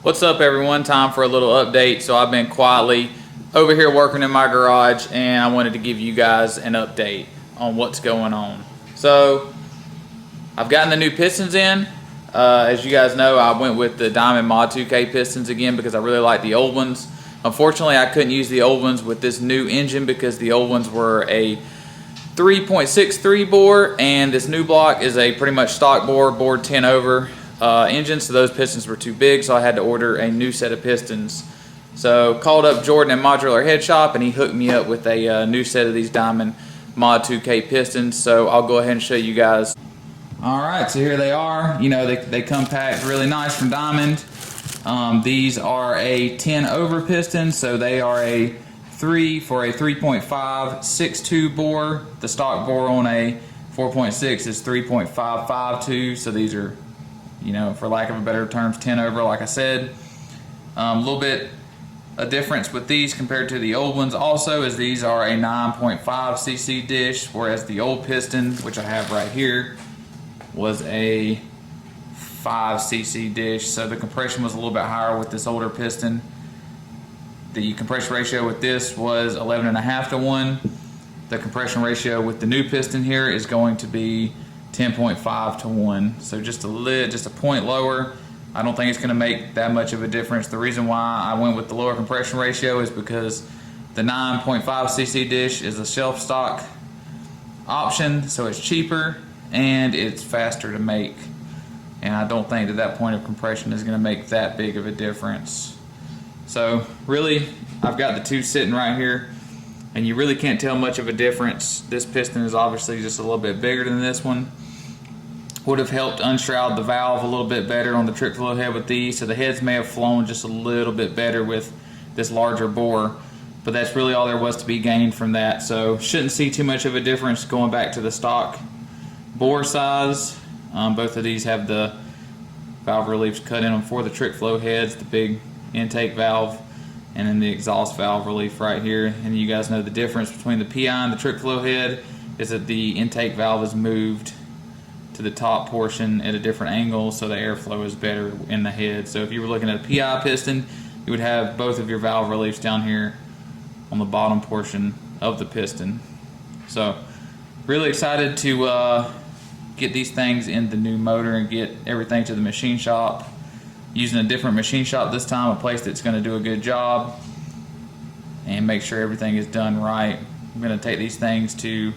What's up, everyone? Time for a little update. So I've been quietly over here working in my garage, and I wanted to give you guys an update on what's going on. So I've gotten the new pistons in. As you guys know, I went with the Diamond Mod 2K pistons again because I really like the old ones. Unfortunately, I couldn't use the old ones with this new engine because the old ones were a 3.63 bore, and this new block is a pretty much stock bore 10 over engine, so those pistons were too big, so I had to order a new set of pistons. So called up Jordan at Modular Head Shop, and he hooked me up with a new set of these Diamond Mod 2K pistons. So I'll go ahead and show you guys. Alright, so here they are. You know, they come packed really nice from Diamond. These are a 10 over piston, so they are a 3 for a 3.562 bore. The stock bore on a 4.6 is 3.552, so these are, you know, for lack of a better terms, 10 over, like I said. A little bit a difference with these compared to the old ones also is these are a 9.5 cc dish, whereas the old piston, which I have right here, was a 5 cc dish, so the compression was a little bit higher with this older piston. The compression ratio with this was 11.5 to 1. The compression ratio with the new piston here is going to be 10.5 to 1, so just a point lower. I don't think it's going to make that much of a difference. The reason why I went with the lower compression ratio is because the 9.5 cc dish is a shelf stock option, so it's cheaper and it's faster to make, and I don't think that point of compression is going to make that big of a difference. So really, I've got the two sitting right here, and you really can't tell much of a difference. This piston is obviously just a little bit bigger than this one. Would have helped unshroud the valve a little bit better on the trick flow head with these, so the heads may have flown just a little bit better with this larger bore, but that's really all there was to be gained from that. So shouldn't see too much of a difference going back to the stock bore size. Both of these have the valve reliefs cut in them for the trick flow heads, the big intake valve, and then the exhaust valve relief right here. And you guys know the difference between the PI and the trick flow head is that the intake valve is moved to the top portion at a different angle, so the airflow is better in the head. So if you were looking at a PI piston, you would have both of your valve reliefs down here on the bottom portion of the piston. So really excited to get these things in the new motor and get everything to the machine shop. Using a different machine shop this time, a place that's going to do a good job and make sure everything is done right. I'm going to take these things to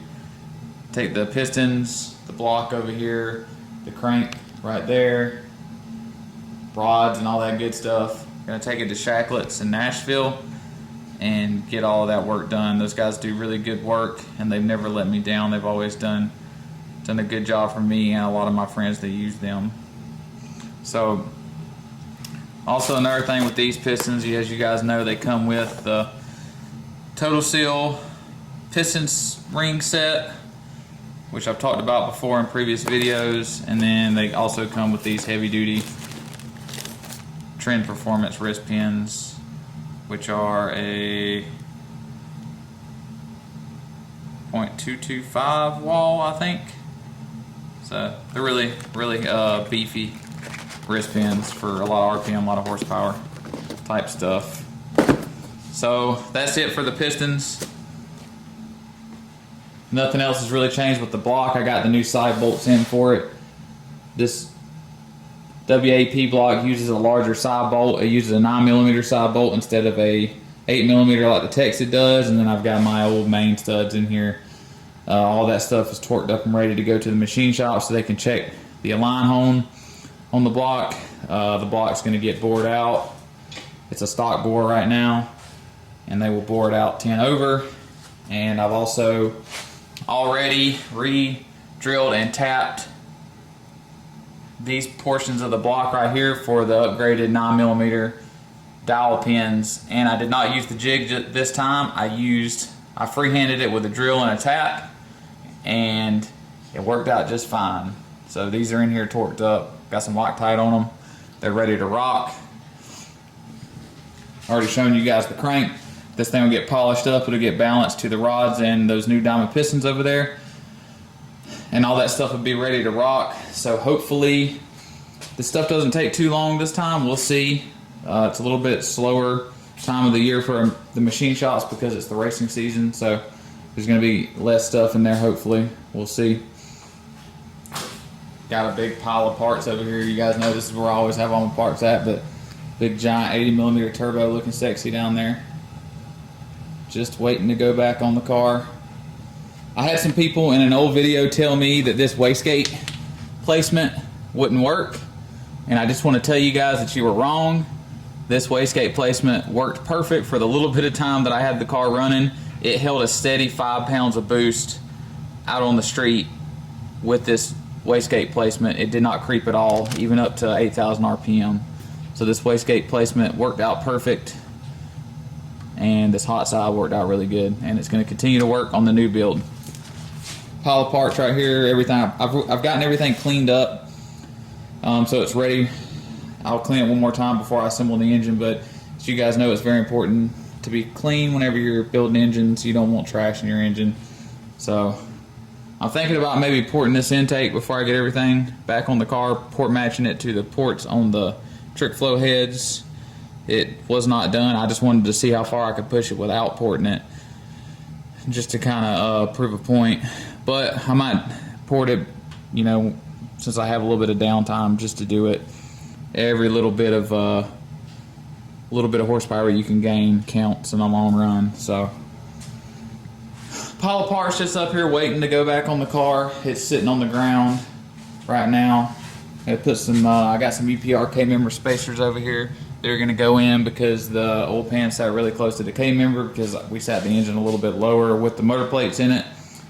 take the pistons, the block over here, the crank right there, rods and all that good stuff. I'm going to take it to Shacklets in Nashville and get all of that work done. Those guys do really good work, and they've never let me down. They've always done a good job for me and a lot of my friends that use them. So also another thing with these pistons, as you guys know, they come with the Total Seal piston ring set, which I've talked about before in previous videos, and then they also come with these heavy duty Trend Performance wrist pins, which are a 0.225 wall, I think. So they're really beefy wrist pins for a lot of RPM, a lot of horsepower type stuff. So that's it for the pistons. Nothing else has really changed with the block. I got the new side bolts in for it. This WAP block uses a larger side bolt. It uses a 9mm side bolt instead of a 8mm like the Texas does, and then I've got my old main studs in here. All that stuff is torqued up and ready to go to the machine shop so they can check the align hone on the block. The block's going to get bored out. It's a stock bore right now, and they will bore it out 10 over. And I've also already re-drilled and tapped these portions of the block right here for the upgraded 9mm dowel pins, and I did not use the jig this time. I freehanded it with a drill and a tap, and it worked out just fine. So these are in here torqued up, got some Loctite on them, they're ready to rock. Already shown you guys the crank. This thing will get polished up, it'll get balanced to the rods and those new Diamond pistons over there, and all that stuff will be ready to rock. So hopefully this stuff doesn't take too long this time. We'll see. It's a little bit slower time of the year for the machine shops because it's the racing season, so there's going to be less stuff in there, hopefully. We'll see. Got a big pile of parts over here. You guys know this is where I always have all my parts at, but big giant 80mm turbo looking sexy down there. Just waiting to go back on the car. I had some people in an old video tell me that this wastegate placement wouldn't work, and I just want to tell you guys that you were wrong. This wastegate placement worked perfect for the little bit of time that I had the car running. It held a steady 5 pounds of boost out on the street with this wastegate placement. It did not creep at all, even up to 8,000 RPM. So this wastegate placement worked out perfect, and this hot side worked out really good, and it's going to continue to work on the new build. Pile of parts right here, everything. I've gotten everything cleaned up, so it's ready. I'll clean it one more time before I assemble the engine, but as you guys know, it's very important to be clean whenever you're building engines. You don't want trash in your engine. So I'm thinking about maybe porting this intake before I get everything back on the car, port matching it to the ports on the trick flow heads. It was not done. I just wanted to see how far I could push it without porting it, just to kind of prove a point. But I might port it, you know, since I have a little bit of downtime, just to do it. Every little bit of horsepower you can gain counts in a long run. So pile of parts just up here waiting to go back on the car. It's sitting on the ground right now. I put some I got some UPR K-member spacers over here. They're gonna go in because the old pan sat really close to the K-member because we sat the engine a little bit lower with the motor plates in it.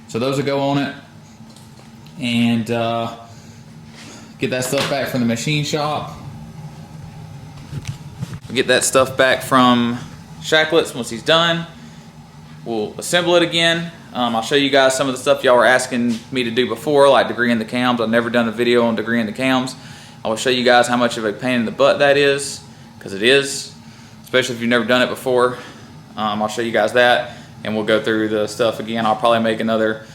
So those will go on it, and get that stuff back from the machine shop. We'll get that stuff back from Shacklett's once he's done. We'll assemble it again. I'll show you guys some of the stuff y'all were asking me to do before, like degreeing the cams. I've never done a video on degreeing the cams. I will show you guys how much of a pain in the butt that is, because it is, especially if you've never done it before. I'll show you guys that, and we'll go through the stuff again. I'll probably make another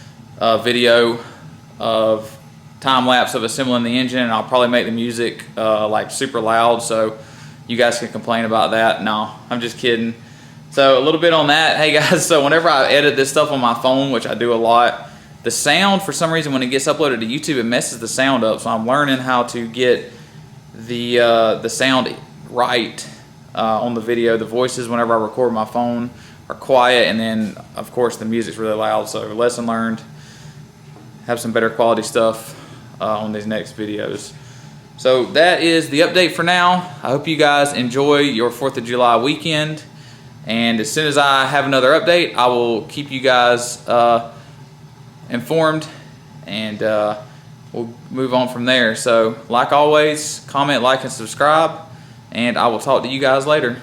video of time lapse of assembling the engine, and I'll probably make the music like super loud so you guys can complain about that. No, I'm just kidding. So a little bit on that. Hey guys, so whenever I edit this stuff on my phone, which I do a lot, the sound, for some reason, when it gets uploaded to YouTube, it messes the sound up. So I'm learning how to get the sound right on the video. The voices, whenever I record my phone, are quiet, and then of course the music's really loud. So lesson learned. Have some better quality stuff on these next videos. So that is the update for now. I hope you guys enjoy your 4th of July weekend. And as soon as I have another update, I will keep you guys informed, and we'll move on from there. So like always, comment, like, and subscribe, and I will talk to you guys later.